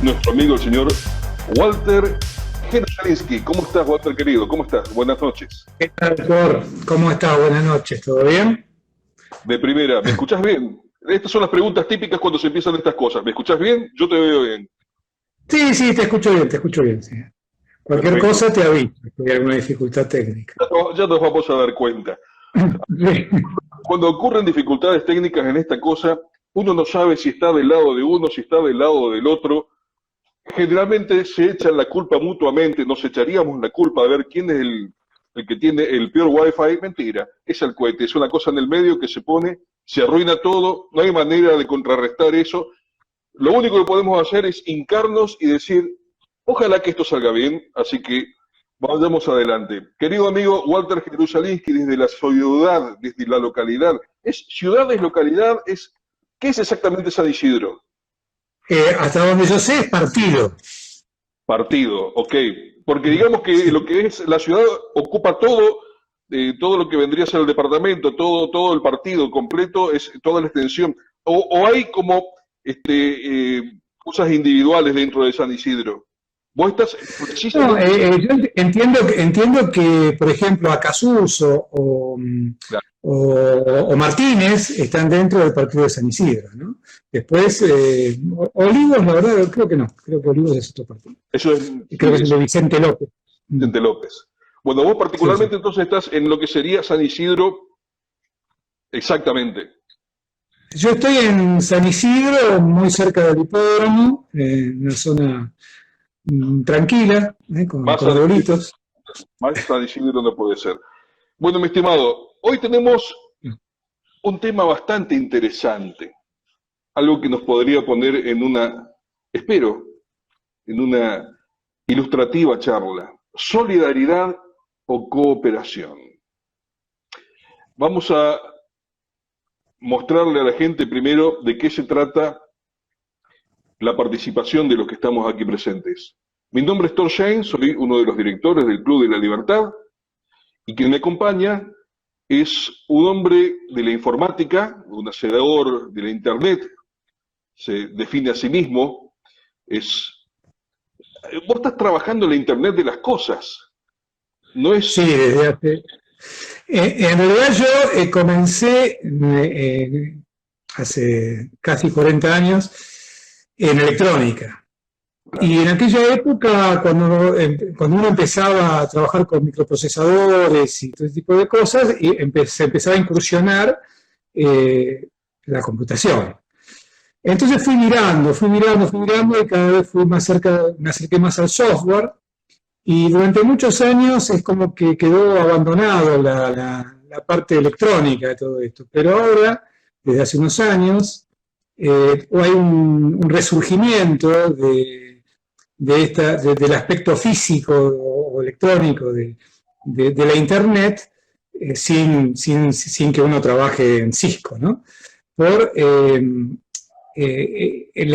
nuestro amigo el señor Walter Jerusalinski. ¿Cómo estás, Walter, querido? ¿Cómo estás? Buenas noches. ¿Qué tal, Cor? ¿Cómo estás? Buenas noches, ¿todo bien? De primera, ¿me escuchás bien? Estas son las preguntas típicas cuando se empiezan estas cosas. ¿Me escuchás bien? Yo te veo bien. Sí, sí, te escucho bien, sí. Cualquier Perfecto. cosa te aviso, si hay alguna dificultad técnica. Ya nos vamos a dar cuenta. Sí. Cuando ocurren dificultades técnicas en esta cosa, uno no sabe si está del lado de uno, si está del lado del otro. Generalmente se echan la culpa mutuamente, nos echaríamos la culpa de ver quién es el que tiene el peor wifi. Mentira, es el cohete, es una cosa en el medio que se pone, se arruina todo, no hay manera de contrarrestar eso. Lo único que podemos hacer es hincarnos y decir, ojalá que esto salga bien, así que vayamos adelante. Querido amigo Walter Jerusalinski, desde la ciudad, desde la localidad, ¿es ciudad, es localidad? ¿Qué es exactamente San Isidro? Hasta donde yo sé es partido. Partido, ok. Porque digamos que lo Sí. que es la ciudad ocupa todo, todo lo que vendría a ser el departamento, todo el partido completo, es toda la extensión. O hay como cosas individuales dentro de San Isidro. Vos estás No, precisamente... yo entiendo que, por ejemplo, Acasuso Claro, o Martínez están dentro del partido de San Isidro, ¿no? Después, Olivos, la verdad, creo que no. Creo que Olivos es otro partido. eso es, Y creo sí, que es el es de Vicente López. Mm, Vicente López. Bueno, vos sí, sí. particularmente entonces estás en lo que sería San Isidro exactamente. Yo estoy en San Isidro, muy cerca del hipódromo, en una zona tranquila, Más con San Isidro, arbolitos. más San Isidro no puede ser. Bueno, mi estimado, hoy tenemos un tema bastante interesante, algo que nos podría poner en una, espero, en una ilustrativa charla. Solidaridad o cooperación. Vamos a mostrarle a la gente primero de qué se trata la participación de los que estamos aquí presentes. Mi nombre es Thor Shane, soy uno de los directores del Club de la Libertad y quien me acompaña es un hombre de la informática, un hacedor de la Internet, se define a sí mismo, es... Vos estás trabajando en la Internet de las cosas, no Sí, es... desde hace. En realidad yo comencé hace casi 40 años en electrónica. Y Claro. en aquella época, cuando uno empezaba a trabajar con microprocesadores y todo ese tipo de cosas, se empezaba a incursionar eh, la computación. Entonces fui mirando y cada vez fui más cerca, me acerqué más al software y durante muchos años es como que quedó abandonado la parte electrónica de todo esto. Pero ahora, desde hace unos años, hay un resurgimiento del aspecto físico o electrónico de la Internet sin que uno trabaje en Cisco, ¿no? Por la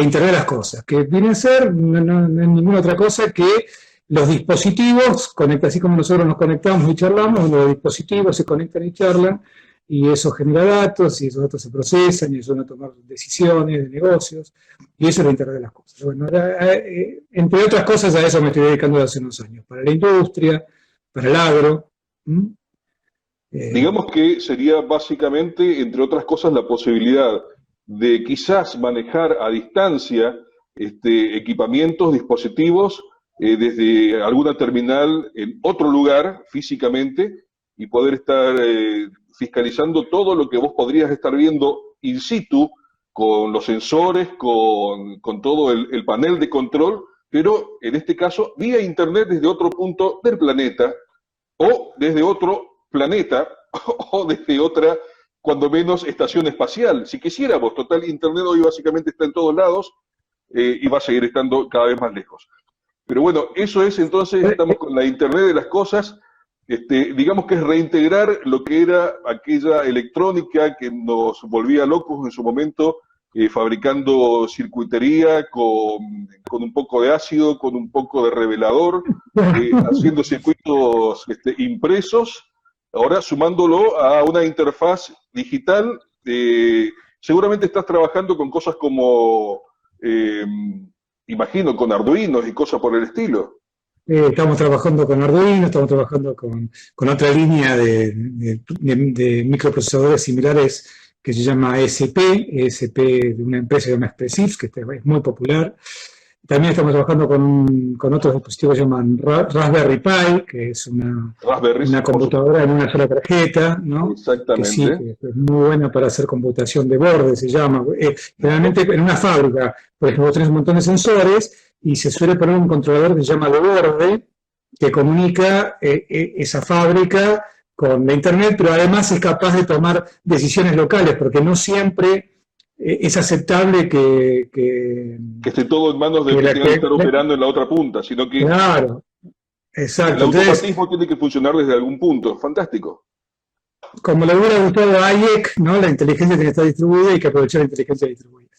Internet de las cosas, que viene a ser no es ninguna otra cosa que los dispositivos, así como nosotros nos conectamos y charlamos, los dispositivos se conectan y charlan, y eso genera datos, y esos datos se procesan, y ayudan a tomar decisiones de negocios, y eso es la Internet de las cosas. Bueno, entre otras cosas, a eso me estoy dedicando desde hace unos años, para la industria, para el agro. ¿Mm? Eh, Digamos que sería básicamente, entre otras cosas, la posibilidad de quizás manejar a distancia equipamientos, dispositivos, desde alguna terminal en otro lugar físicamente y poder estar fiscalizando todo lo que vos podrías estar viendo in situ con los sensores, con todo el panel de control, pero en este caso vía Internet desde otro punto del planeta o desde otro planeta o desde otra, cuando menos, estación espacial. Si quisiéramos, total, Internet hoy básicamente está en todos lados y va a seguir estando cada vez más lejos. Pero bueno, eso es entonces, estamos con la Internet de las cosas, digamos que es reintegrar lo que era aquella electrónica que nos volvía locos en su momento, fabricando circuitería con un poco de ácido, con un poco de revelador, haciendo circuitos impresos, ahora sumándolo a una interfaz digital. Seguramente estás trabajando con cosas como imagino, con Arduinos y cosas por el estilo. Estamos trabajando con Arduino, estamos trabajando con otra línea de microprocesadores similares que se llama ESP de una empresa que se llama Expressif, que es muy popular. También estamos trabajando con otros dispositivos que se llaman Raspberry Pi, que es una computadora en una sola tarjeta, ¿no? Que sí, Exactamente. que es muy buena para hacer computación de borde, se llama. Generalmente en una fábrica, por ejemplo, tenés un montón de sensores y se suele poner un controlador que se llama de borde, que comunica esa fábrica con la Internet, pero además es capaz de tomar decisiones locales, porque no siempre es aceptable Que esté todo en manos del que tenga que estar operando en la otra punta, sino que claro, el exacto. automatismo tiene que funcionar desde algún punto. Fantástico. Como le hubiera gustado a Hayek, ¿no? La inteligencia tiene que estar distribuida y hay que aprovechar la inteligencia distribuida.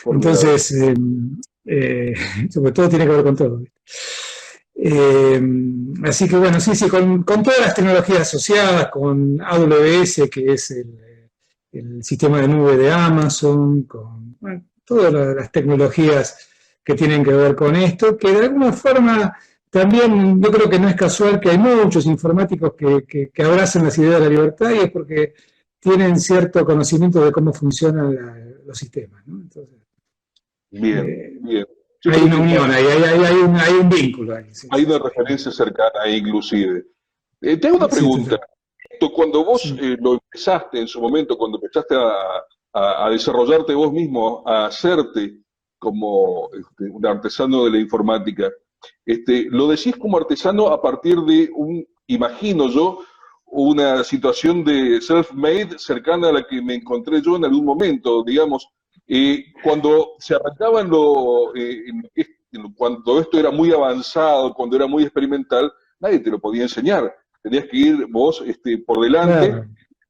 Entonces, sobre todo tiene que ver con todo. Así que bueno, sí, con todas las tecnologías asociadas, con AWS, que es el sistema de nube de Amazon, con todas las tecnologías que tienen que ver con esto, que de alguna forma también yo creo que no es casual que hay muchos informáticos que abrazan las ideas de la libertad y es porque tienen cierto conocimiento de cómo funcionan los sistemas, ¿no? Entonces, bien, bien. Hay una unión, hay un vínculo ahí. Sí, hay una referencia cercana ahí inclusive. Te hago una pregunta. Cuando vos lo empezaste en su momento, cuando empezaste a desarrollarte vos mismo, a hacerte como un artesano de la informática, lo decís como artesano a partir de imagino yo, una situación de self-made cercana a la que me encontré yo en algún momento, digamos, cuando se arrancaba cuando esto era muy avanzado, cuando era muy experimental, nadie te lo podía enseñar. Tenías que ir vos por delante, claro,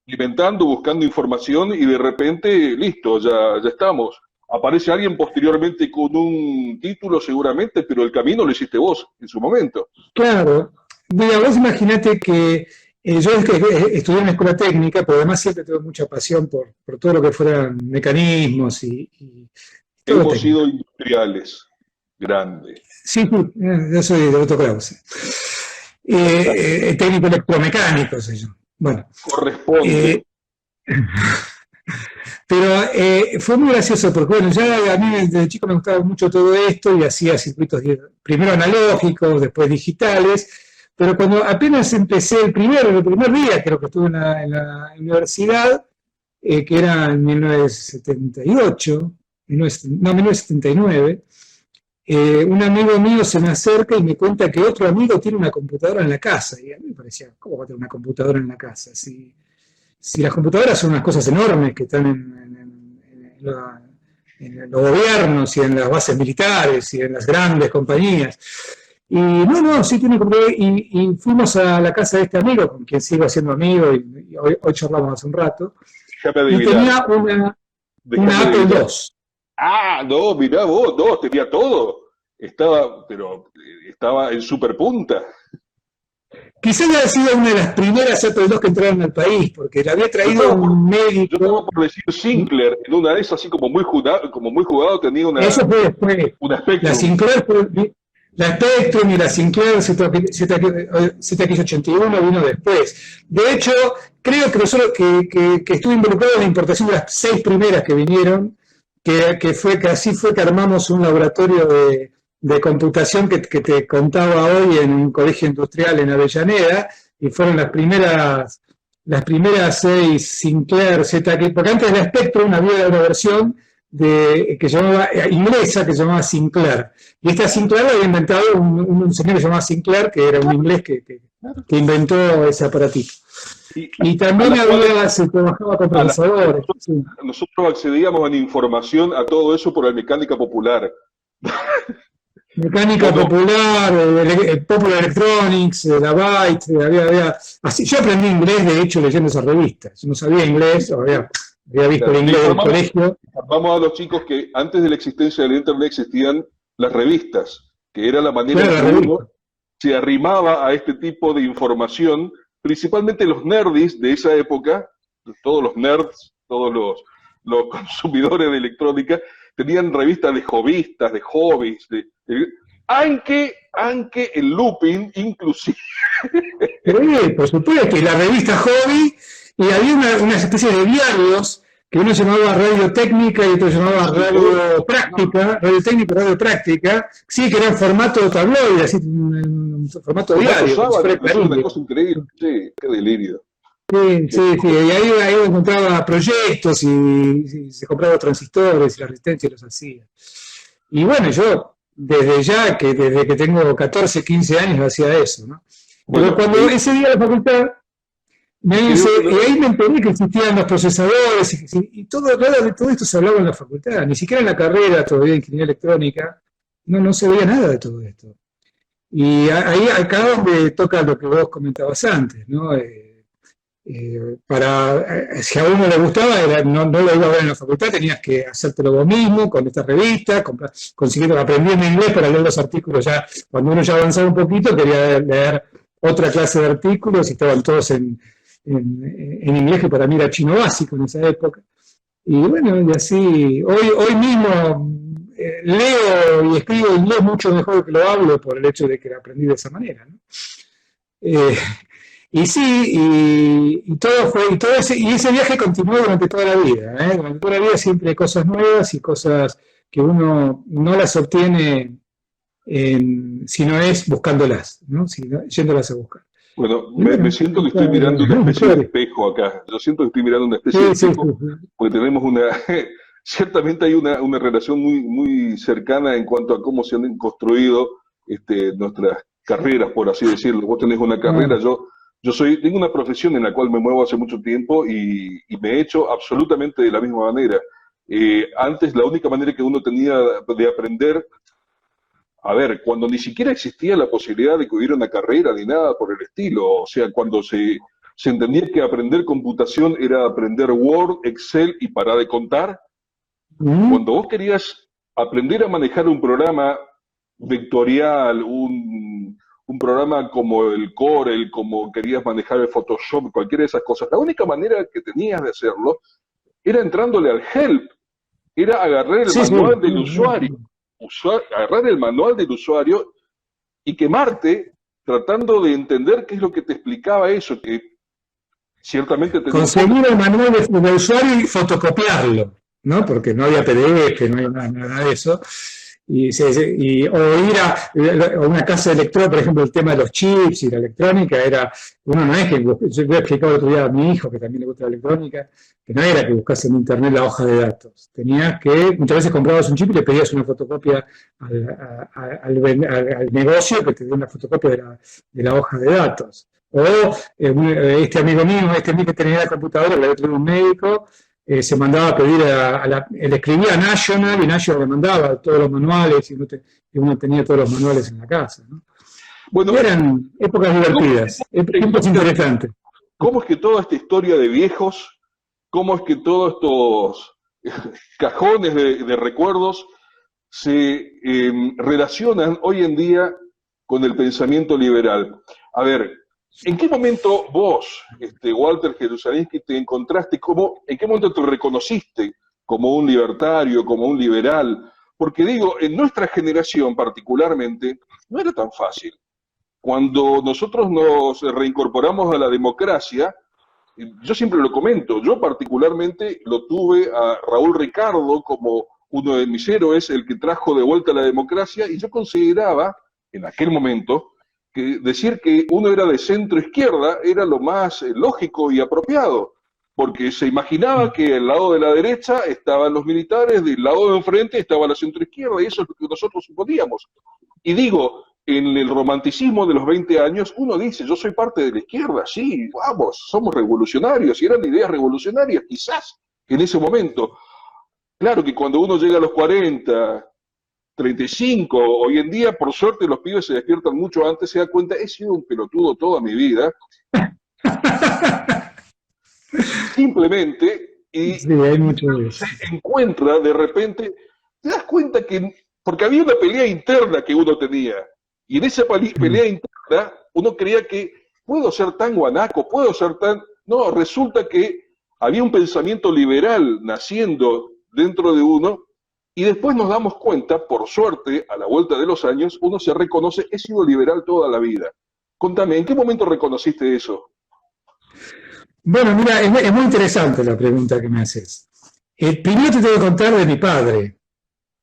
inventando, buscando información y de repente, listo, ya estamos. Aparece alguien posteriormente con un título seguramente, pero el camino lo hiciste vos en su momento. Claro. Mira, vos imaginate que yo estudié en una escuela técnica, pero además siempre tuve mucha pasión por todo lo que fueran mecanismos y todo. Hemos sido industriales, grandes. Sí, yo soy de Otto Krause. Técnico electromecánico, sé yo. Bueno. Corresponde. Pero fue muy gracioso porque, bueno, ya a mí desde chico me gustaba mucho todo esto y hacía circuitos primero analógicos, después digitales, pero cuando apenas empecé el primer día, creo que estuve en la universidad, que era en 1978, 1979, un amigo mío se me acerca y me cuenta que otro amigo tiene una computadora en la casa. Y a mí me parecía, ¿cómo va a tener una computadora en la casa? Si las computadoras son unas cosas enormes que están en los gobiernos y en las bases militares y en las grandes compañías. Y no, sí tiene computadora. Y fuimos a la casa de este amigo, con quien sigo siendo amigo, y hoy charlamos hace un rato. Y tenía una Apple II. Ah, no, mirá vos, no, tenía todo. Estaba en superpunta. Quizás haya sido una de las primeras Apple II que entraron al país, porque la había traído un médico. Yo estaba por decir Sinclair, en una de esas, así como muy jugado, tenía una. Eso fue después. Una Spectrum. La Sinclair la Spectrum y la Sinclair ZX81 vino después. De hecho, creo que estuve involucrado en la importación de las 6 primeras que vinieron, que así fue que armamos un laboratorio de computación que te contaba hoy en un colegio industrial en Avellaneda, y fueron las primeras 6 Sinclair ZX, porque antes de la Spectrum había una versión inglesa que se llamaba Sinclair, y esta Sinclair la había inventado un señor que se llamaba Sinclair, que era un inglés que inventó ese aparatito. Y también se trabajaba con procesadores. Nosotros accedíamos a la información, a todo eso por la mecánica popular. Mecánica popular, Popular Electronics, la Byte, así. Yo aprendí inglés, de hecho, leyendo esas revistas. Yo no sabía inglés, había visto el inglés del colegio. Vamos a los chicos que antes de la existencia del Internet existían las revistas, que era la manera en que uno se arrimaba a este tipo de información, principalmente los nerdis de esa época, todos los nerds, todos los consumidores de electrónica, tenían revistas de hobbyistas, de hobbies, aunque el looping inclusive. Sí, por supuesto, y la revista Hobby, y había una especie de diarios que uno llamaba Radio Técnica y otro llamaba Radio Práctica, Radio Técnica y Radio Práctica, sí, que era en formato tabloide, así, en formato diario. Sábado, es una cosa increíble, sí, qué delirio. Sí, y ahí encontraba proyectos y se compraba transistores y la resistencia los hacía. Y bueno, yo desde que tengo 14, 15 años hacía eso, ¿no? Pero cuando ese día la facultad me dice, y ahí me enteré que existían los procesadores y nada de todo esto se hablaba en la facultad, ni siquiera en la carrera todavía de ingeniería electrónica, no se veía nada de todo esto. Y ahí acá donde toca lo que vos comentabas antes, ¿no? Si a uno le gustaba, no lo iba a ver en la facultad, tenías que hacértelo vos mismo con esta revista, aprendiendo inglés para leer los artículos. Ya cuando uno ya avanzaba un poquito, quería leer otra clase de artículos y estaban todos en inglés, que para mí era chino básico en esa época. Y bueno, y así, hoy mismo leo y escribo inglés mucho mejor que lo hablo por el hecho de que lo aprendí de esa manera, ¿no? Y sí, y ese viaje continuó durante toda la vida, ¿eh? Durante toda la vida siempre hay cosas nuevas y cosas que uno no las obtiene si no es buscándolas, ¿no? Yéndolas a buscar. Bueno, me siento que estoy mirando una especie de espejo acá. Yo siento que estoy mirando una especie de espejo, porque tenemos ciertamente hay una relación muy, muy cercana en cuanto a cómo se han construido nuestras carreras, por así decirlo. Vos tenés una carrera, yo tengo una profesión en la cual me muevo hace mucho tiempo y me he hecho absolutamente de la misma manera. Antes la única manera que uno tenía de aprender, a ver, cuando ni siquiera existía la posibilidad de que hubiera una carrera ni nada por el estilo, o sea, cuando se entendía que aprender computación era aprender Word, Excel y parar de contar, cuando vos querías aprender a manejar un programa vectorial, un programa como el Corel, como querías manejar el Photoshop, cualquiera de esas cosas, la única manera que tenías de hacerlo era entrándole al help, era agarrar el manual del usuario, agarrar el manual del usuario y quemarte tratando de entender qué es lo que te explicaba eso, que ciertamente conseguir el manual del usuario y fotocopiarlo, ¿no? Porque no había PDF, no había nada de eso. O ir a una casa de electrónica, por ejemplo, el tema de los chips y la electrónica uno no es que, yo voy a explicar otro día a mi hijo, que también le gusta la electrónica, que no era que buscase en internet la hoja de datos. Tenías que, muchas veces comprabas un chip y le pedías una fotocopia al negocio que te dé una fotocopia de la hoja de datos. O este amigo mío que tenía la computadora, le había traído un médico, se mandaba a pedir él escribía a National y National le mandaba todos los manuales y uno tenía todos los manuales en la casa, ¿no? Bueno, y eran épocas divertidas, tiempos interesantes. ¿Cómo es que toda esta historia de viejos, cómo es que todos estos cajones de recuerdos se relacionan hoy en día con el pensamiento liberal? A ver, ¿en qué momento vos, Walter Jerusalensky, te encontraste, en qué momento te reconociste como un libertario, como un liberal? Porque digo, en nuestra generación particularmente, no era tan fácil. Cuando nosotros nos reincorporamos a la democracia, yo siempre lo comento, yo particularmente lo tuve a Raúl Ricardo como uno de mis héroes, el que trajo de vuelta la democracia, y yo consideraba, en aquel momento, que decir que uno era de centro izquierda era lo más lógico y apropiado, porque se imaginaba que al lado de la derecha estaban los militares, del lado de enfrente estaba la centro izquierda, y eso es lo que nosotros suponíamos. Y digo, en el romanticismo de los 20 años, uno dice, yo soy parte de la izquierda, sí, vamos, somos revolucionarios, y eran ideas revolucionarias, quizás, en ese momento. Claro que cuando uno llega a los 40, 35, hoy en día, por suerte, los pibes se despiertan mucho antes, se da cuenta, he sido un pelotudo toda mi vida. Simplemente, y sí, hay mucho se encuentra de repente, te das cuenta que, porque había una pelea interna que uno tenía, y en esa pelea interna, uno creía que puedo ser tan guanaco, puedo ser tan... No, resulta que había un pensamiento liberal naciendo dentro de uno, Y después nos damos cuenta, por suerte, a la vuelta de los años, uno se reconoce, he sido liberal toda la vida. Contame, ¿en qué momento reconociste eso? Bueno, mira, es muy interesante la pregunta que me haces. Primero te tengo que contar de mi padre.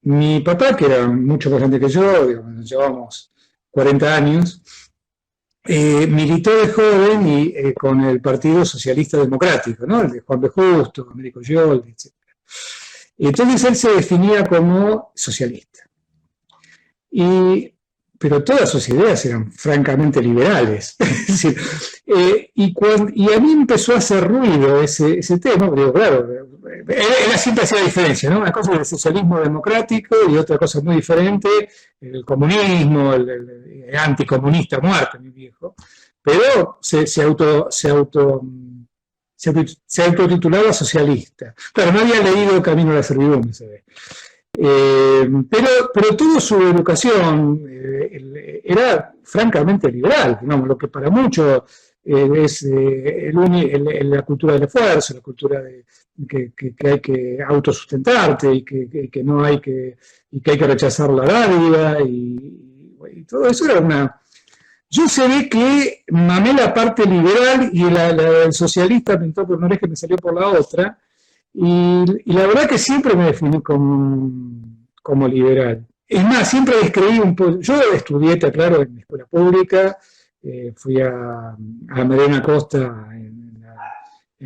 Mi papá, que era mucho más grande que yo, digamos, nos llevamos 40 años, militó de joven con el Partido Socialista Democrático, ¿no? El de Juan B. Justo, Américo Yoldi, etc. Entonces él se definía como socialista. Pero todas sus ideas eran francamente liberales. Es decir, y a mí empezó a hacer ruido ese tema, pero claro, él siempre hacía diferencia, ¿no? Una cosa es el socialismo democrático y otra cosa muy diferente, el comunismo, el anticomunista muerto, mi viejo. Pero se autotitulaba socialista. Claro, no había leído Camino a la Servidumbre, se ve. Pero toda su educación era francamente liberal, digamos, lo que para muchos es la cultura del esfuerzo, la cultura de que hay que autosustentarte y que no hay y que hay que rechazar la dádiva y todo eso era una. Yo se ve que mamé la parte liberal y el socialista me entró por una oreja y me salió por la otra. Y la verdad que siempre me definí como liberal. Es más, siempre descreí un poco. Yo estudié, claro, en la escuela pública, fui a Mariana Costa en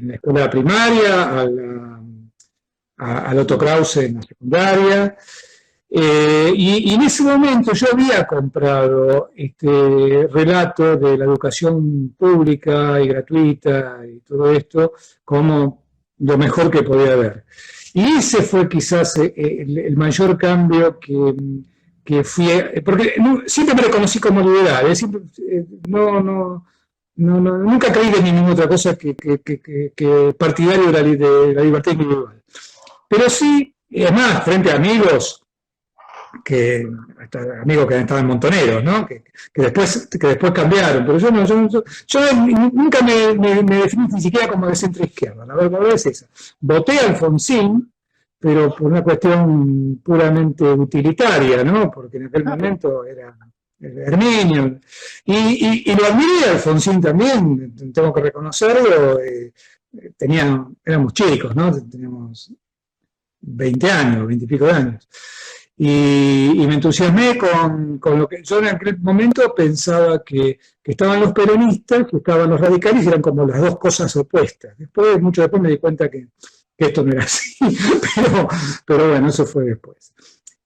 la escuela primaria, al Otto Krause en la secundaria. Y en ese momento yo había comprado este relato de la educación pública y gratuita y todo esto como lo mejor que podía haber. Y ese fue quizás el mayor cambio que fui, porque siempre me reconocí como liberal, siempre, nunca creí de ninguna otra cosa que partidario de la libertad individual. Pero sí, además, frente a amigos, amigos que estaban montoneros, ¿no? que después cambiaron, pero yo nunca me definí ni siquiera como de centro izquierda, la verdad es esa. Voté a Alfonsín, pero por una cuestión puramente utilitaria, ¿no? Porque en aquel momento era Herminio, y lo admiré a Alfonsín también, tengo que reconocerlo, éramos chicos, ¿no? Teníamos 20 años, 20 y pico de años. Y me entusiasmé con lo que yo en aquel momento pensaba que estaban los peronistas, que estaban los radicales, y eran como las dos cosas opuestas. Mucho después me di cuenta que esto no era así, pero bueno, eso fue después.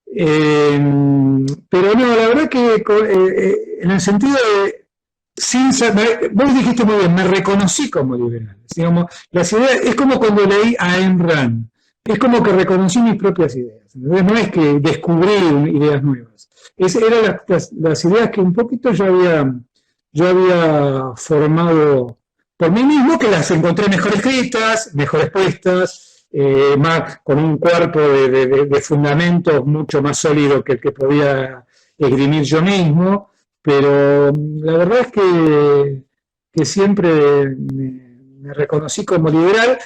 Pero no, la verdad que en el sentido de, vos dijiste muy bien, me reconocí como liberal. Digamos, las ideas, es como cuando leí a Ayn Rand. Es como que reconocí mis propias ideas. No es que descubrí ideas nuevas. Eran las ideas que un poquito yo había formado por mí mismo, que las encontré mejor escritas, mejor expuestas, con un cuerpo de fundamentos mucho más sólido que el que podía esgrimir yo mismo. Pero la verdad es que siempre me reconocí como liberal,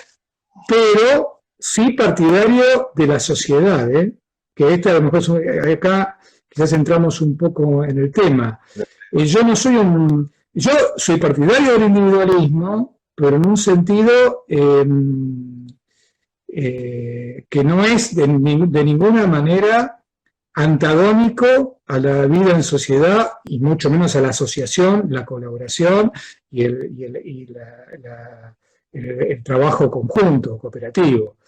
pero sí partidario de la sociedad, que a lo mejor acá quizás entramos un poco en el tema. Yo soy partidario del individualismo, pero en un sentido que no es de ninguna manera antagónico a la vida en sociedad y mucho menos a la asociación, la colaboración y el trabajo conjunto, cooperativo,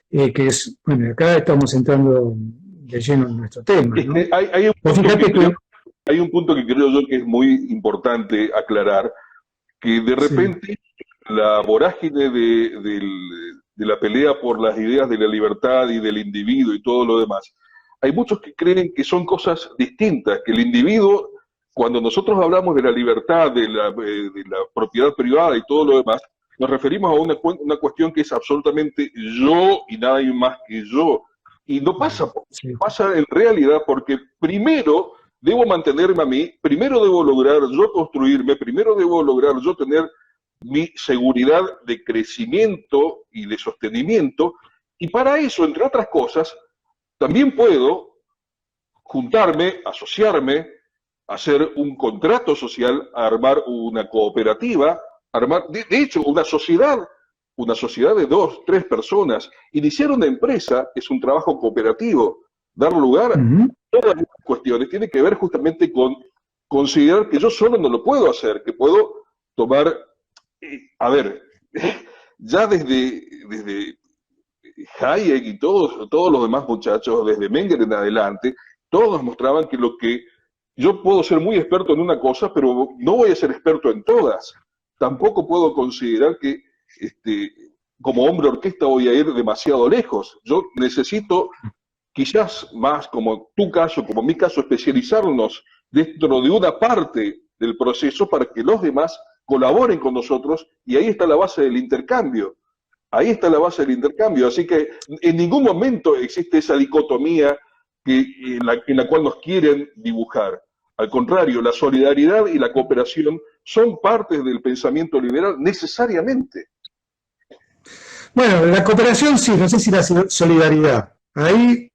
que es, bueno, acá estamos entrando de lleno en nuestro tema, ¿no? Hay un punto que creo yo que es muy importante aclarar, que de repente la vorágine de la pelea por las ideas de la libertad y del individuo y todo lo demás, hay muchos que creen que son cosas distintas, que el individuo, cuando nosotros hablamos de la libertad, de la propiedad privada y todo lo demás, nos referimos a una cuestión que es absolutamente yo y nadie más que yo. Y no pasa, pasa en realidad porque primero debo mantenerme a mí, primero debo lograr yo construirme, primero debo lograr yo tener mi seguridad de crecimiento y de sostenimiento, y para eso, entre otras cosas, también puedo juntarme, asociarme, hacer un contrato social, armar una cooperativa, de hecho, una sociedad de 2, 3 personas. Iniciar una empresa es un trabajo cooperativo. Dar lugar a todas estas cuestiones tiene que ver justamente con considerar que yo solo no lo puedo hacer, que puedo tomar, a ver, ya desde Hayek y todos los demás muchachos, desde Menger en adelante, todos mostraban que yo puedo ser muy experto en una cosa, pero no voy a ser experto en todas. Tampoco puedo considerar que como hombre orquesta voy a ir demasiado lejos. Yo necesito, quizás más como tu caso, como mi caso, especializarnos dentro de una parte del proceso para que los demás colaboren con nosotros, y ahí está la base del intercambio. Ahí está la base del intercambio. Así que en ningún momento existe esa dicotomía en la cual nos quieren dibujar. Al contrario, la solidaridad y la cooperación son partes del pensamiento liberal necesariamente. Bueno, la cooperación sí, no sé si la solidaridad. Ahí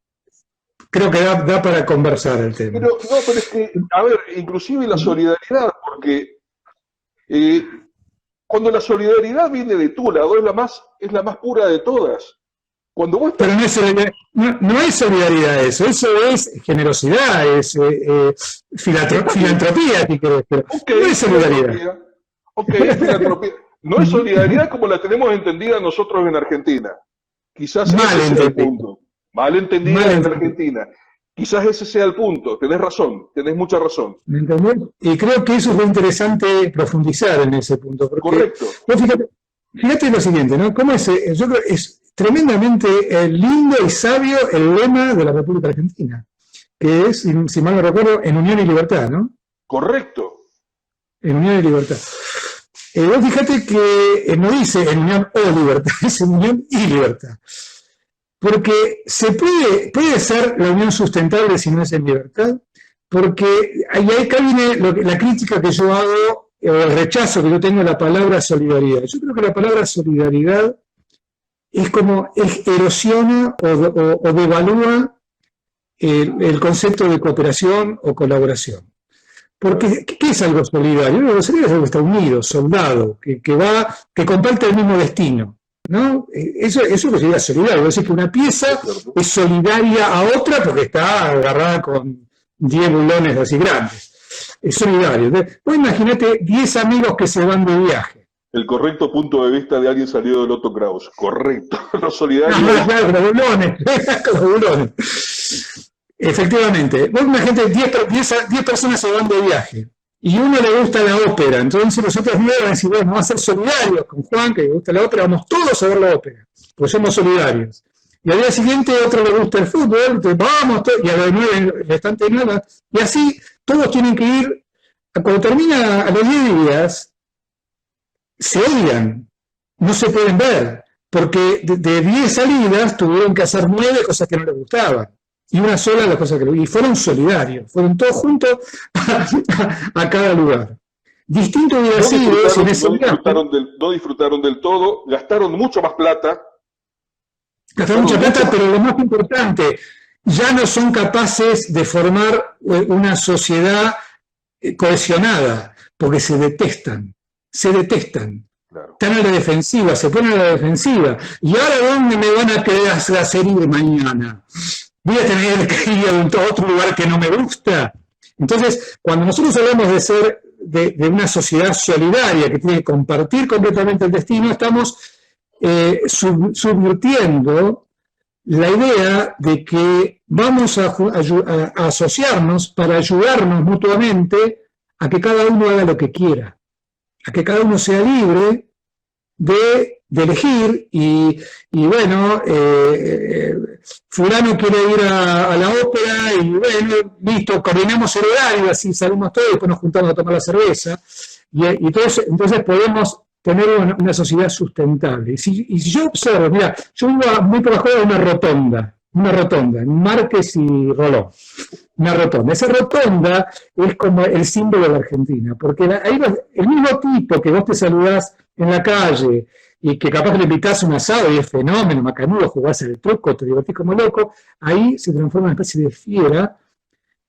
creo que da para conversar el tema. Pero es que, a ver, inclusive la solidaridad, porque cuando la solidaridad viene de tu lado, es la más pura de todas. Cuando vos estás... Pero no es solidaridad eso es generosidad, es filantropía, si querés, pero okay, no es solidaridad. Ok, es filantropía. No es solidaridad como la tenemos entendida nosotros en Argentina. Quizás ese sea el punto. Mal entendida en Argentina. Quizás ese sea el punto. Tenés razón, tenés mucha razón. ¿Me entendés? Y creo que eso es muy interesante profundizar en ese punto. Porque, correcto. Fíjate lo siguiente, ¿no? ¿Cómo es? Yo creo que es tremendamente lindo y sabio el lema de la República Argentina, que es, si mal no recuerdo, en unión y libertad, ¿no? Correcto. En unión y libertad. Vos fíjate que no dice en unión o libertad, es en unión y libertad. Porque puede ser la unión sustentable si no es en libertad, porque ahí acá viene la crítica que yo hago, o el rechazo que yo tengo a la palabra solidaridad. Yo creo que la palabra solidaridad es como erosiona o devalúa el concepto de cooperación o colaboración. Porque, ¿qué es algo solidario? Algo solidario es algo que está unido, soldado, que comparte el mismo destino, ¿no? Eso es lo que sería solidario. Es decir, que una pieza es solidaria a otra porque está agarrada con 10 bulones así grandes. Es solidario. Vos imaginate 10 amigos que se van de viaje. El correcto punto de vista de alguien salido de Otto Kraus. Correcto. Los solidarios. Claro, los bulones. Efectivamente, vos imagínate 10 personas se van de viaje y uno le gusta la ópera, entonces los otros 9 van a decir, bueno, vamos a ser solidarios con Juan, que le gusta la ópera, vamos todos a ver la ópera, pues somos solidarios. Y al día siguiente a otro le gusta el fútbol, entonces vamos todos, y a los 9 restantes nada, y así todos tienen que ir, cuando termina a los 10 días, se odian, no se pueden ver, porque de 10 salidas tuvieron que hacer 9 cosas que no les gustaban. Y una sola de las cosas y fueron solidarios, fueron todos juntos a cada lugar. Distinto hubiera sido no disfrutaron del todo, gastaron mucho más plata. Gastaron mucha plata, pero lo más importante, ya no son capaces de formar una sociedad cohesionada, porque se detestan. Claro. Están a la defensiva, se ponen a la defensiva. ¿Y ahora dónde me van a querer hacer ir mañana? Voy a tener que ir a otro lugar que no me gusta. Entonces, cuando nosotros hablamos de ser de una sociedad solidaria que tiene que compartir completamente el destino, estamos subvirtiendo la idea de que vamos a asociarnos para ayudarnos mutuamente a que cada uno haga lo que quiera, a que cada uno sea libre de elegir y bueno, fulano quiere ir a la ópera y bueno, listo, coordinamos el horario, así salimos todos y después nos juntamos a tomar la cerveza y entonces podemos tener una sociedad sustentable. Y si yo observo, mira, yo vivo muy por abajo de una rotonda, en Márquez y Rolón, una rotonda. Esa rotonda es como el símbolo de la Argentina, porque ahí el mismo tipo que vos te saludás en la calle y que capaz que le invitás a un asado y es fenómeno, macanudo, jugás el truco, te divertís como loco, ahí se transforma en una especie de fiera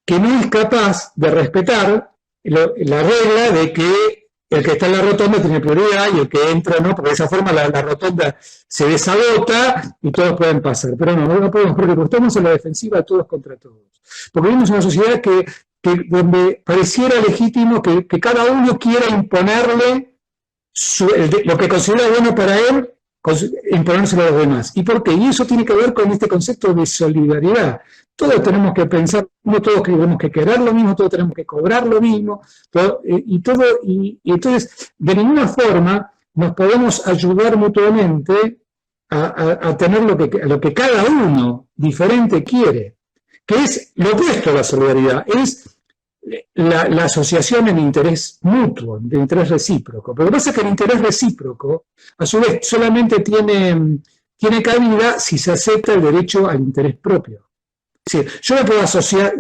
que no es capaz de respetar la regla de que el que está en la rotonda tiene prioridad y el que entra no, porque de esa forma la rotonda se desagota y todos pueden pasar. Pero no podemos, porque estamos en la defensiva todos contra todos. Porque vivimos en una sociedad donde pareciera legítimo que cada uno quiera imponerle lo que considera bueno para él, imponérselo a los demás. ¿Y por qué? Y eso tiene que ver con este concepto de solidaridad. Todos tenemos que pensar, no todos tenemos que querer lo mismo, todos tenemos que cobrar lo mismo, y entonces de ninguna forma nos podemos ayudar mutuamente a tener lo que cada uno diferente quiere, que es lo opuesto a la solidaridad, es la asociación en interés mutuo, de interés recíproco. Pero lo que pasa es que el interés recíproco, a su vez, solamente tiene cabida si se acepta el derecho al interés propio. Es decir, yo me puedo asociar,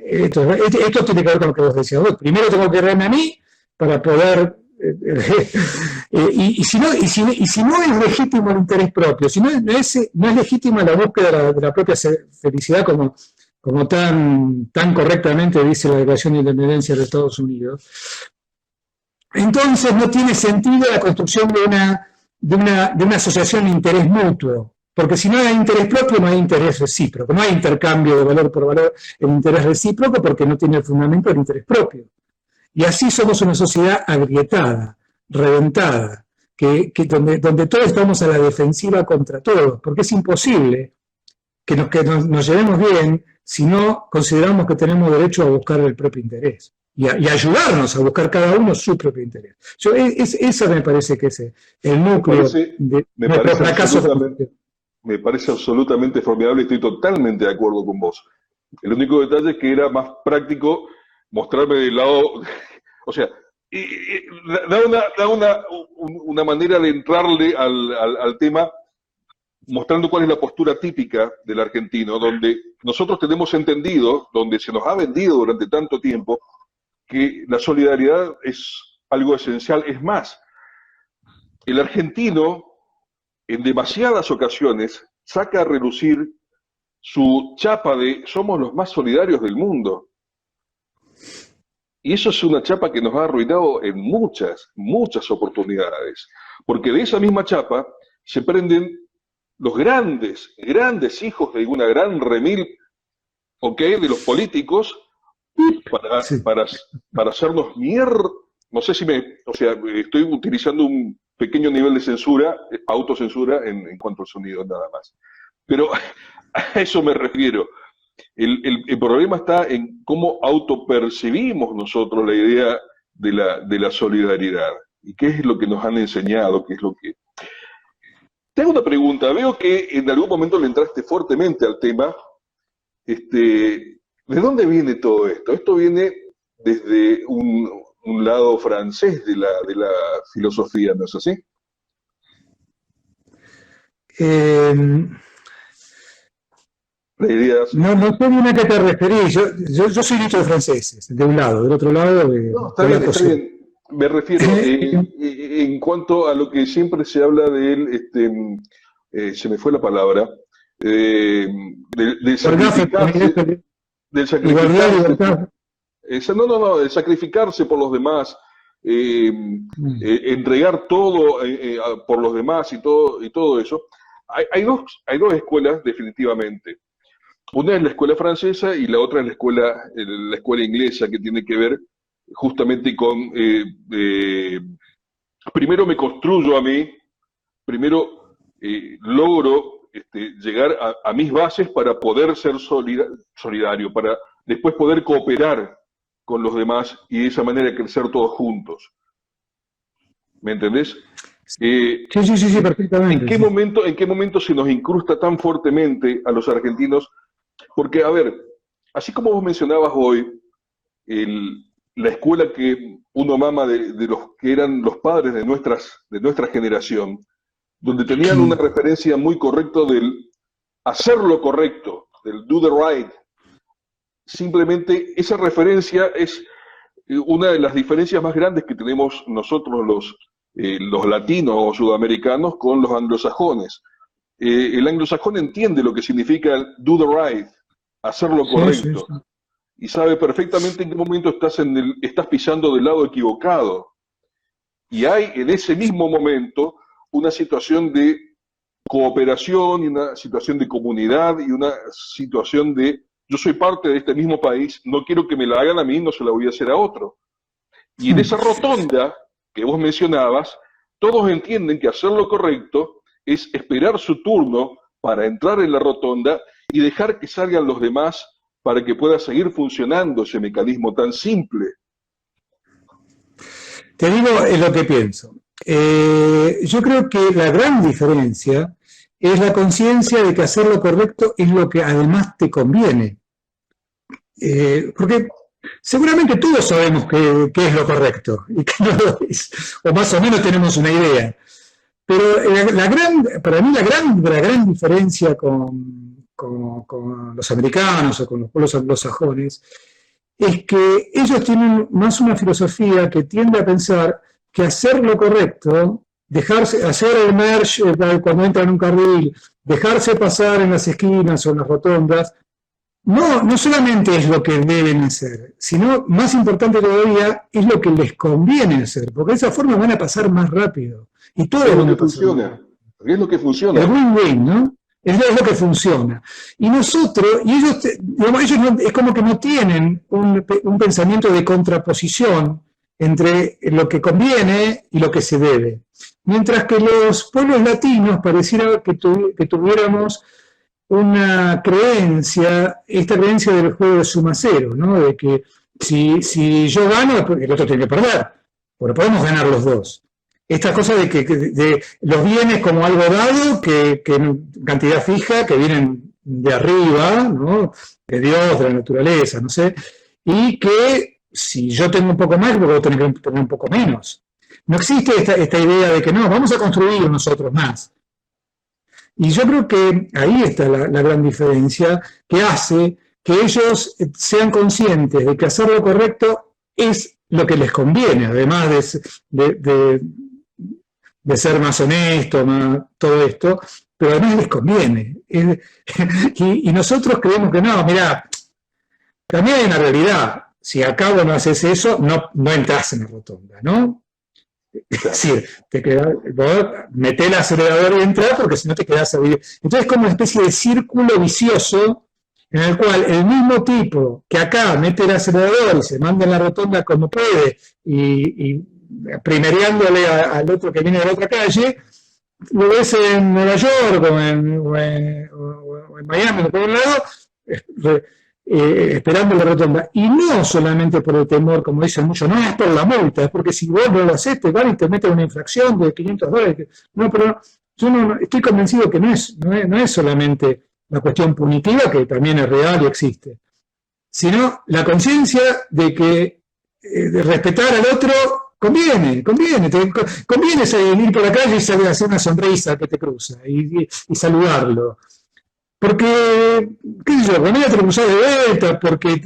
esto tiene que ver con lo que vos decías vos, primero tengo que quererme a mí para poder, y si no es legítimo el interés propio, si no es legítima la búsqueda de la propia felicidad como tan correctamente dice la Declaración de Independencia de Estados Unidos, entonces no tiene sentido la construcción de una asociación de interés mutuo. Porque si no hay interés propio, no hay interés recíproco. No hay intercambio de valor por valor en interés recíproco porque no tiene el fundamento del interés propio. Y así somos una sociedad agrietada, reventada, donde todos estamos a la defensiva contra todos, porque es imposible que nos llevemos bien si no consideramos que tenemos derecho a buscar el propio interés y ayudarnos a buscar cada uno su propio interés. Eso me parece que es el núcleo de nuestro fracaso. Me parece absolutamente formidable y estoy totalmente de acuerdo con vos. El único detalle es que era más práctico mostrarme del lado, o sea, da una manera de entrarle al tema mostrando cuál es la postura típica del argentino, donde nosotros tenemos entendido, donde se nos ha vendido durante tanto tiempo, que la solidaridad es algo esencial. Es más, el argentino en demasiadas ocasiones saca a relucir su chapa de somos los más solidarios del mundo. Y eso es una chapa que nos ha arruinado en muchas oportunidades. Porque de esa misma chapa se prenden los grandes hijos de una gran remil, ¿ok?, de los políticos para hacernos mierda. No sé si estoy utilizando un pequeño nivel de censura, autocensura en cuanto al sonido, nada más. Pero a eso me refiero. El problema está en cómo autopercibimos nosotros la idea de la solidaridad. ¿Y qué es lo que nos han enseñado? ¿Qué es lo que...? Te hago una pregunta. Veo que en algún momento le entraste fuertemente al tema. ¿De dónde viene todo esto? Esto viene desde un lado francés de la filosofía, ¿no es así? La idea es... No sé bien a qué te referís. Yo soy dicho de franceses, de un lado, del otro lado... No, está bien. Me refiero en cuanto a lo que siempre se habla de él, se me fue la palabra, del sacrificarse, del sacrificarse por los demás, entregar todo por los demás y todo eso. Hay dos escuelas definitivamente. Una es la escuela francesa y la otra es la escuela inglesa, que tiene que ver justamente con primero me construyo a mí, primero logro llegar a mis bases para poder ser solidario, para después poder cooperar con los demás y de esa manera crecer todos juntos. ¿Me entendés? Sí, perfectamente. ¿En qué momento se nos incrusta tan fuertemente a los argentinos? Porque, a ver, así como vos mencionabas hoy, la escuela que uno mama de los que eran los padres de nuestra generación, donde tenían una referencia muy correcta del hacer lo correcto, del do the right. Simplemente esa referencia es una de las diferencias más grandes que tenemos nosotros los latinos o sudamericanos con los anglosajones. El anglosajón entiende lo que significa el do the right, hacer lo correcto, sí. Y sabe perfectamente en qué momento estás pisando del lado equivocado. Y hay en ese mismo momento una situación de cooperación y una situación de comunidad y una situación de yo soy parte de este mismo país, no quiero que me la hagan a mí, no se la voy a hacer a otro. Y en esa rotonda que vos mencionabas, todos entienden que hacer lo correcto es esperar su turno para entrar en la rotonda y dejar que salgan los demás para que pueda seguir funcionando ese mecanismo tan simple. Te digo lo que pienso. Yo creo que la gran diferencia es la conciencia de que hacer lo correcto es lo que además te conviene. Porque seguramente todos sabemos qué es lo correcto y qué no lo es, o más o menos tenemos una idea. Pero para mí la gran diferencia con los americanos o con los pueblos anglosajones es que ellos tienen más una filosofía que tiende a pensar que hacer lo correcto, hacer el merge cuando entra en un carril, dejarse pasar en las esquinas o en las rotondas, no solamente es lo que deben hacer, sino más importante todavía es lo que les conviene hacer, porque de esa forma van a pasar más rápido. Y todo es lo que funciona. Es lo que funciona. El win-win, ¿no? Es lo que funciona. Y nosotros, ellos es como que no tienen un pensamiento de contraposición entre lo que conviene y lo que se debe. Mientras que los pueblos latinos pareciera que tuviéramos una creencia, esta creencia del juego de suma cero, ¿no? De que si yo gano, el otro tiene que perder. Bueno, podemos ganar los dos. Esta cosa de los bienes como algo dado, que en cantidad fija, que vienen de arriba, ¿no? De Dios, de la naturaleza, no sé, y que si yo tengo un poco más, luego tengo que tener un poco menos. No existe esta idea de que no, vamos a construir nosotros más. Y yo creo que ahí está la gran diferencia que hace que ellos sean conscientes de que hacer lo correcto es lo que les conviene, además de ser más honesto, todo esto, pero además les conviene. Y nosotros creemos que no, mirá, también hay una realidad. Si acá vos no haces eso, no entras en la rotonda, ¿no? Es decir, vos metés el acelerador y entrás porque si no te quedás a vivir. Entonces es como una especie de círculo vicioso en el cual el mismo tipo que acá mete el acelerador y se manda en la rotonda como puede y primereándole al otro que viene de la otra calle, lo ves en Nueva York o en Miami, o por un lado, esperando la rotonda. Y no solamente por el temor, como dicen muchos, no es por la multa, es porque si vos no lo haces, te van y te meten una infracción de $500. No, pero yo no estoy convencido que no es solamente la cuestión punitiva, que también es real y existe, sino la conciencia de que de respetar al otro conviene ir por la calle y salir a hacer una sonrisa al que te cruza y saludarlo. Porque, qué sé yo, cuando te cruzás de vuelta, porque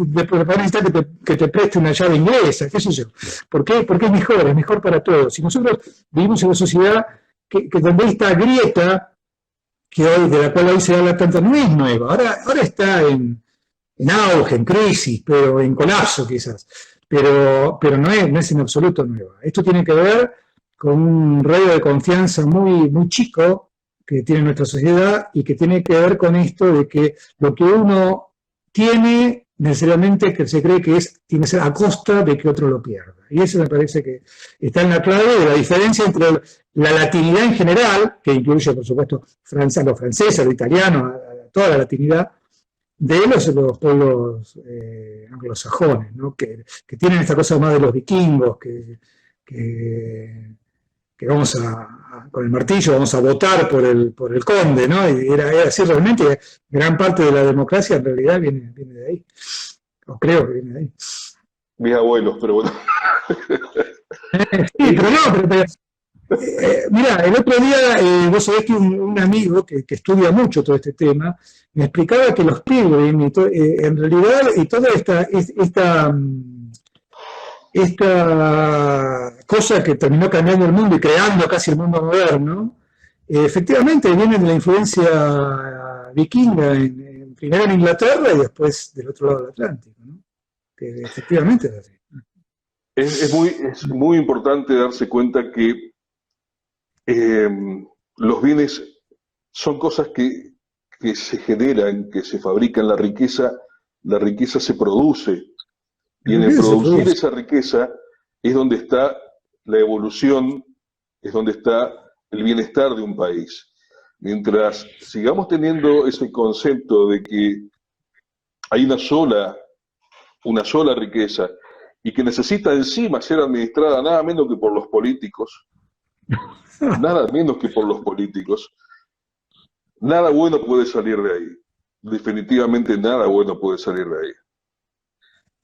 necesitas que te preste una llave inglesa, qué sé yo. ¿Por qué? Porque es mejor para todos. Si nosotros vivimos en una sociedad que donde esta grieta, de la cual hoy se habla tanto, no es nueva, ahora está en auge, en crisis, pero en colapso quizás. Pero no es en absoluto nueva. Esto tiene que ver con un radio de confianza muy, muy chico que tiene nuestra sociedad y que tiene que ver con esto de que lo que uno tiene necesariamente que se cree que tiene que ser a costa de que otro lo pierda. Y eso me parece que está en la clave de la diferencia entre la latinidad en general, que incluye por supuesto los franceses, los italianos, toda la latinidad, de los pueblos anglosajones, ¿no? que tienen esta cosa más de los vikingos, que vamos con el martillo vamos a votar por el conde, ¿no? Y era así realmente, gran parte de la democracia en realidad viene de ahí, o creo que viene de ahí. Mis abuelos, pero bueno. Sí, pero no, mira, el otro día, vos sabés que un amigo que estudia mucho todo este tema, me explicaba que los pilgrims, en realidad, y toda esta esta cosa que terminó cambiando el mundo y creando casi el mundo moderno, efectivamente viene de la influencia vikinga, primero en Inglaterra y después del otro lado del Atlántico, ¿no? Que efectivamente es así. Es muy importante darse cuenta que los bienes son cosas que se generan, que se fabrican, la riqueza se produce, y en el producir esa riqueza es donde está la evolución, es donde está el bienestar de un país. Mientras sigamos teniendo ese concepto de que hay una sola riqueza y que necesita encima ser administrada nada menos que por los políticos, nada menos que por los políticos, nada bueno puede salir de ahí. Definitivamente nada bueno puede salir de ahí.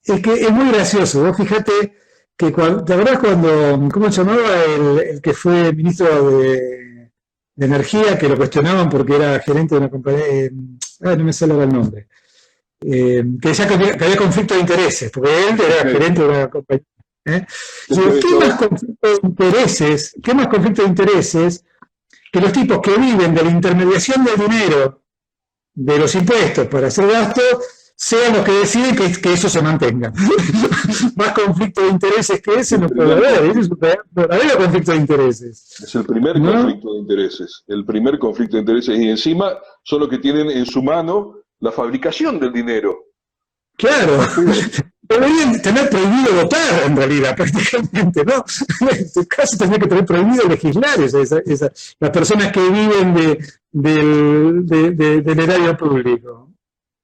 Es que es muy gracioso. Vos fíjate que ¿te acordás cuando, cómo se llamaba el que fue ministro de Energía, que lo cuestionaban porque era gerente de una compañía, no me sale ahora el nombre, que decía que había conflicto de intereses, porque él era gerente de una compañía. ¿Qué más conflicto de intereses que los tipos que viven de la intermediación del dinero, de los impuestos para hacer gastos, sean los que deciden que eso se mantenga? Más conflicto de intereses que ese no puede haber. Ese es un verdadero conflicto de intereses. Es el primer conflicto de intereses. El primer conflicto de intereses. Y encima son los que tienen en su mano la fabricación del dinero. Claro. Deberían tener prohibido votar, en realidad, prácticamente, ¿no? En este caso tendría que tener prohibido legislar las personas que viven del erario público.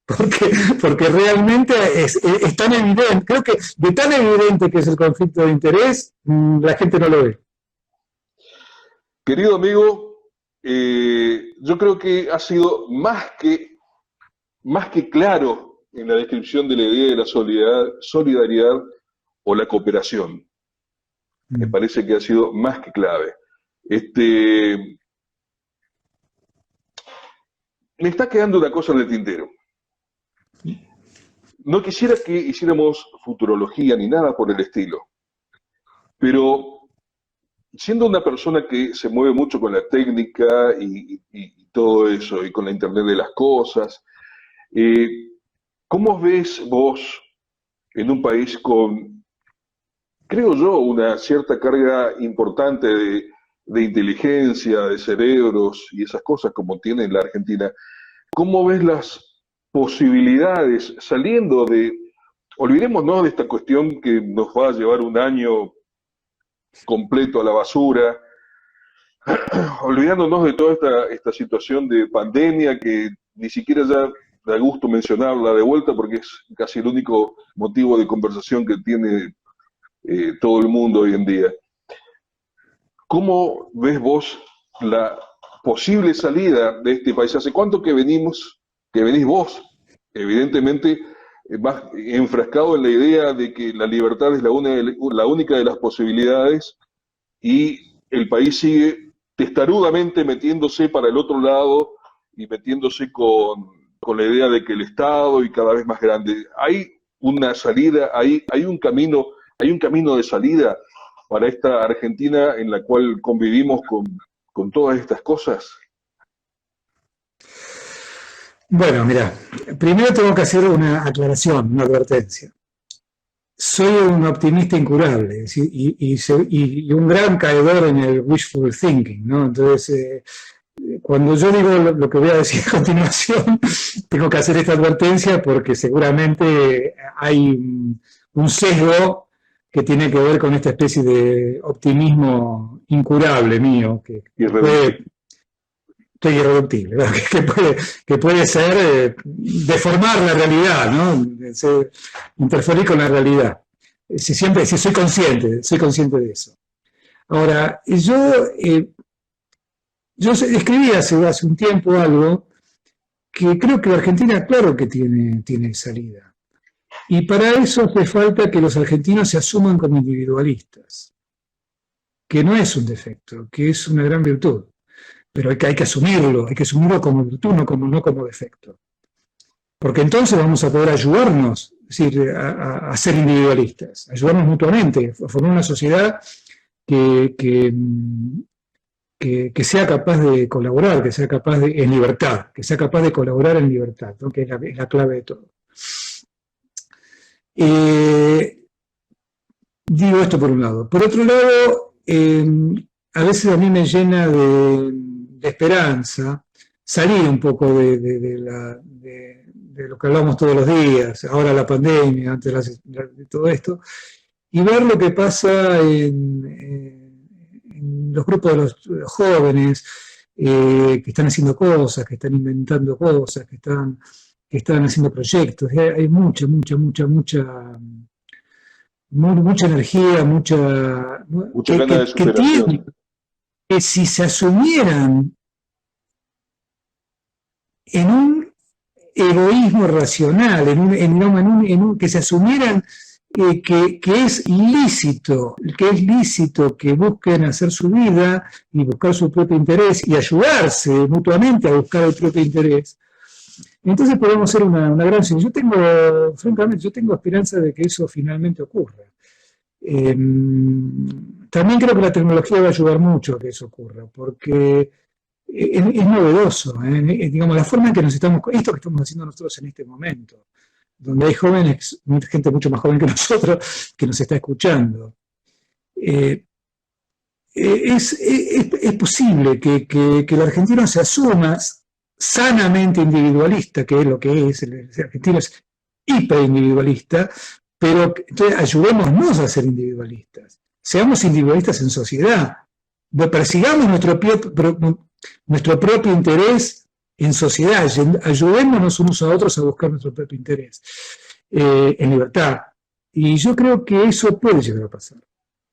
Porque realmente es tan evidente, creo que de tan evidente que es el conflicto de interés, la gente no lo ve. Querido amigo, yo creo que ha sido más que claro en la descripción de la idea de la solidaridad o la cooperación. Me parece que ha sido más que clave. Me está quedando una cosa en el tintero. No quisiera que hiciéramos futurología ni nada por el estilo, pero siendo una persona que se mueve mucho con la técnica y todo eso, y con la Internet de las cosas, ¿cómo ves vos en un país con, creo yo, una cierta carga importante de inteligencia, de cerebros y esas cosas como tiene la Argentina? ¿Cómo ves las posibilidades saliendo olvidémonos de esta cuestión que nos va a llevar un año completo a la basura, olvidándonos de toda esta situación de pandemia que ni siquiera ya da gusto mencionarla de vuelta porque es casi el único motivo de conversación que tiene todo el mundo hoy en día? ¿Cómo ves vos la posible salida de este país? ¿Hace cuánto que venís vos, evidentemente, más enfrascado en la idea de que la libertad es la única de las posibilidades y el país sigue testarudamente metiéndose para el otro lado y metiéndose con la idea de que el Estado y cada vez más grande? ¿Hay una salida, hay un camino de salida para esta Argentina en la cual convivimos con todas estas cosas? Bueno, mira, primero tengo que hacer una aclaración, una advertencia. Soy un optimista incurable y un gran caedor en el wishful thinking, ¿no? Entonces, cuando yo digo lo que voy a decir a continuación, tengo que hacer esta advertencia porque seguramente hay un sesgo que tiene que ver con esta especie de optimismo incurable mío, que irreductible, que puede ser deformar la realidad, ¿no? Interferir con la realidad. Si soy consciente de eso. Ahora, yo escribí hace un tiempo algo que creo que la Argentina, claro que tiene salida. Y para eso hace falta que los argentinos se asuman como individualistas, que no es un defecto, que es una gran virtud. Pero hay que asumirlo como virtud, no como defecto. Porque entonces vamos a poder ayudarnos decir, a ser individualistas, a ayudarnos mutuamente, a formar una sociedad que sea capaz de colaborar, que sea capaz en libertad, que sea capaz de colaborar en libertad, ¿no? Que es la clave de todo. Digo esto por un lado. Por otro lado, a veces a mí me llena de esperanza salir un poco de lo que hablamos todos los días, ahora la pandemia, antes de todo esto, y ver lo que pasa en los grupos de los jóvenes que están haciendo cosas, que están inventando cosas, que están haciendo proyectos. Hay mucha energía, mucha ganas de superación. Que si se asumieran en un egoísmo racional, que se asumieran que es lícito que busquen hacer su vida y buscar su propio interés y ayudarse mutuamente a buscar el propio interés, entonces podemos ser una gran... Francamente, yo tengo esperanza de que eso finalmente ocurra. También creo que la tecnología va a ayudar mucho a que eso ocurra, porque es novedoso, digamos, la forma en que esto que estamos haciendo nosotros en este momento, donde hay jóvenes, gente mucho más joven que nosotros, que nos está escuchando. Es posible que el argentino se asuma sanamente individualista, que es lo que es, el argentino es hiperindividualista, pero entonces ayudémonos a ser individualistas, seamos individualistas en sociedad, persigamos nuestro propio interés en sociedad, ayudémonos unos a otros a buscar nuestro propio interés en libertad. Y yo creo que eso puede llegar a pasar.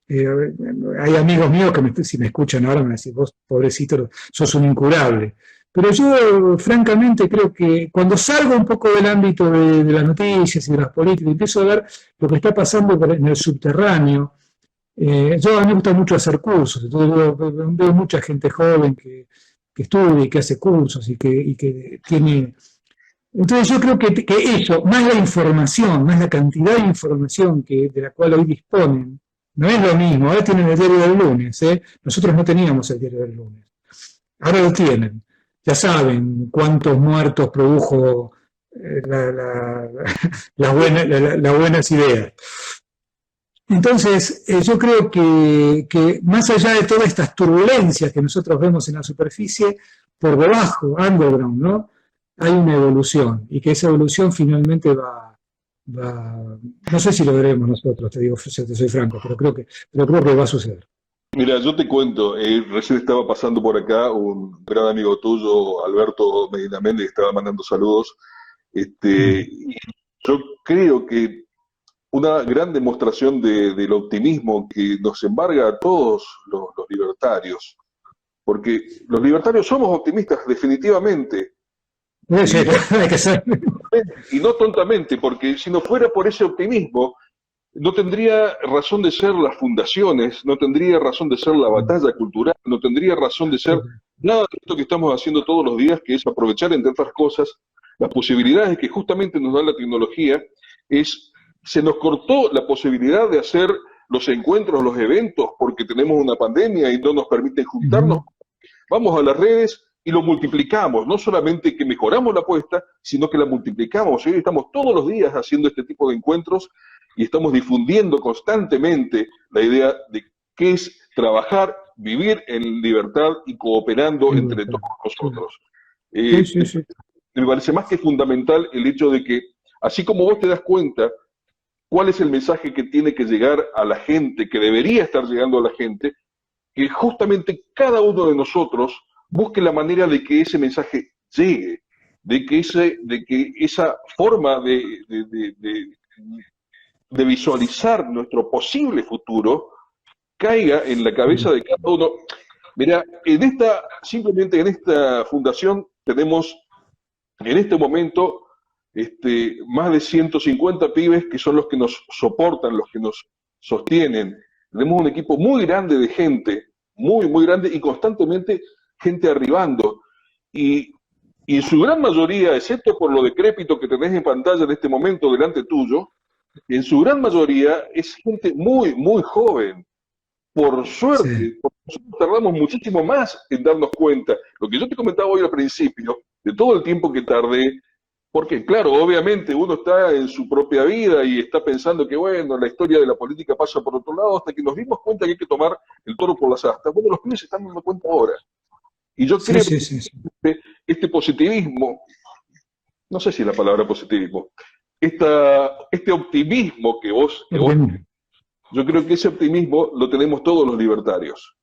Hay amigos míos que si me escuchan ahora me van a decir, vos pobrecito, sos un incurable. Pero yo francamente creo que cuando salgo un poco del ámbito de las noticias y de las políticas, empiezo a ver lo que está pasando en el subterráneo. A mí me gusta mucho hacer cursos, entonces veo mucha gente joven que estudia y que hace cursos y que tiene... Entonces yo creo que eso, más la información, más la cantidad de información de la cual hoy disponen, no es lo mismo. Ahora tienen el diario del lunes, nosotros no teníamos el diario del lunes, ahora lo tienen. Ya saben cuántos muertos produjo las buenas ideas. Entonces, yo creo que más allá de todas estas turbulencias que nosotros vemos en la superficie, por debajo, underground, ¿no? Hay una evolución, y que esa evolución finalmente va no sé si lo veremos nosotros, te soy franco, pero creo que va a suceder. Mira, yo te cuento, recién estaba pasando por acá un gran amigo tuyo, Alberto Medina Méndez, estaba mandando saludos. Y yo creo que una gran demostración del optimismo que nos embarga a todos los libertarios, porque los libertarios somos optimistas definitivamente. Sí, hay que ser. Y no tontamente, porque si no fuera por ese optimismo, no tendría razón de ser las fundaciones, no tendría razón de ser la batalla cultural, no tendría razón de ser nada de esto que estamos haciendo todos los días, que es aprovechar, entre otras cosas, las posibilidades que justamente nos da la tecnología. Se nos cortó la posibilidad de hacer los encuentros, los eventos, porque tenemos una pandemia y no nos permiten juntarnos. Vamos a las redes y lo multiplicamos, no solamente que mejoramos la apuesta, sino que la multiplicamos. Hoy estamos todos los días haciendo este tipo de encuentros y estamos difundiendo constantemente la idea de qué es trabajar, vivir en libertad y cooperando entre todos nosotros. Sí. Me parece más que fundamental el hecho de que, así como vos te das cuenta cuál es el mensaje que tiene que llegar a la gente, que debería estar llegando a la gente, que justamente cada uno de nosotros busque la manera de que ese mensaje llegue, de que esa forma de visualizar nuestro posible futuro caiga en la cabeza de cada uno. Mira, simplemente en esta fundación tenemos en este momento más de 150 pibes que son los que nos soportan, los que nos sostienen. Tenemos un equipo muy grande de gente, muy, muy grande, y constantemente gente arribando. Y y en su gran mayoría, excepto por lo decrépito que tenés en pantalla en este momento delante tuyo, en su gran mayoría es gente muy, muy joven. Por sí, suerte, porque nosotros tardamos muchísimo más en darnos cuenta. Lo que yo te comentaba hoy al principio, de todo el tiempo que tardé, porque claro, obviamente uno está en su propia vida y está pensando que bueno, la historia de la política pasa por otro lado, hasta que nos dimos cuenta que hay que tomar el toro por las astas. Bueno, los pibes se están dando cuenta ahora. Y yo sí, creo sí, sí, sí. que este positivismo, no sé si es la palabra positivismo, este optimismo que vos, Bien. yo creo que ese optimismo lo tenemos todos los libertarios.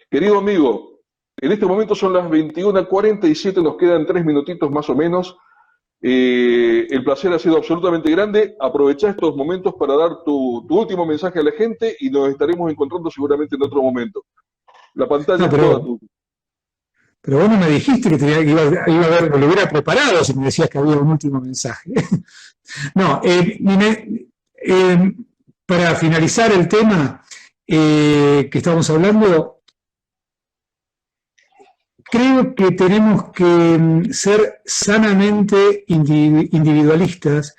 Querido amigo, en este momento son las 21:47, nos quedan 3 minutitos más o menos. El placer ha sido absolutamente grande. Aprovecha estos momentos para dar tu último mensaje a la gente y nos estaremos encontrando seguramente en otro momento. La pantalla No, es toda tuya. pero vos no me dijiste que iba a haber, lo hubiera preparado si me decías que había un último mensaje. No, para finalizar el tema que estamos hablando, creo que tenemos que ser sanamente individualistas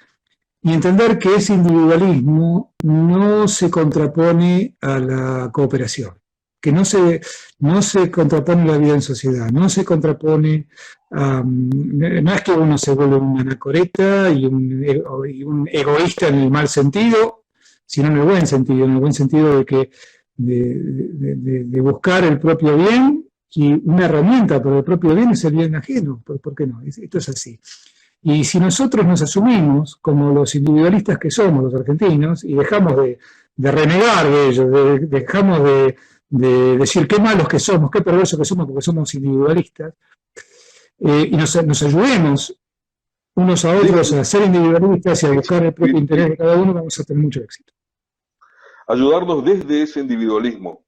y entender que ese individualismo no se contrapone a la cooperación, que no se contrapone a la vida en sociedad, no se contrapone no es que uno se vuelva un anacoreta y un egoísta en el mal sentido, sino en en el buen sentido de que de buscar el propio bien, y una herramienta para el propio bien es el bien ajeno, ¿por qué no? Esto es así. Y si nosotros nos asumimos como los individualistas que somos, los argentinos, y dejamos de renegar de ellos, dejamos de decir qué malos que somos, qué perversos que somos porque somos individualistas, y nos ayudemos unos a otros a ser individualistas y a buscar el propio interés de cada uno, vamos a tener mucho éxito. Ayudarnos desde ese individualismo.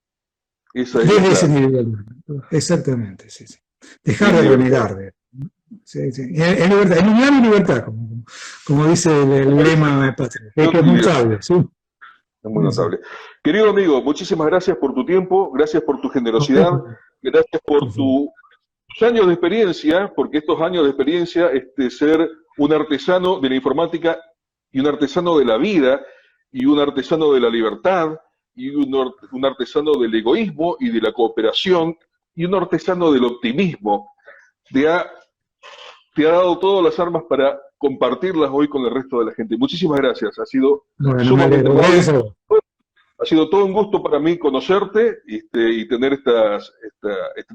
Esa es la Desde ese clave. individualismo. Exactamente, sí, sí. Dejar En de libertad. renegar. Sí, sí. En libertad, en unidad y libertad, como dice el lema patrio, que es muy sabio, ¿sí? Es muy notable. Querido amigo, muchísimas gracias por tu tiempo, gracias por tu generosidad, Por gracias por favor. tus años de experiencia, porque estos años de experiencia, ser un artesano de la informática y un artesano de la vida y un artesano de la libertad y un artesano del egoísmo y de la cooperación y un artesano del optimismo, te ha, te ha dado todas las armas para compartirlas hoy con el resto de la gente. Muchísimas gracias, ha sido Bueno, me sumamente alegro. amable. Gracias a vos. Ha sido todo un gusto para mí conocerte y tener esta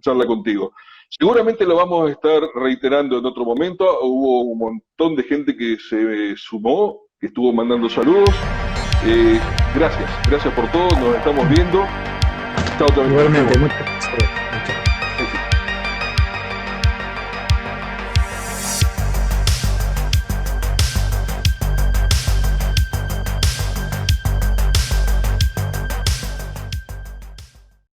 charla contigo. Seguramente lo vamos a estar reiterando en otro momento. Hubo un montón de gente que se sumó, que estuvo mandando saludos. Gracias por todo, nos estamos viendo. Chao también. Igualmente, muchas gracias.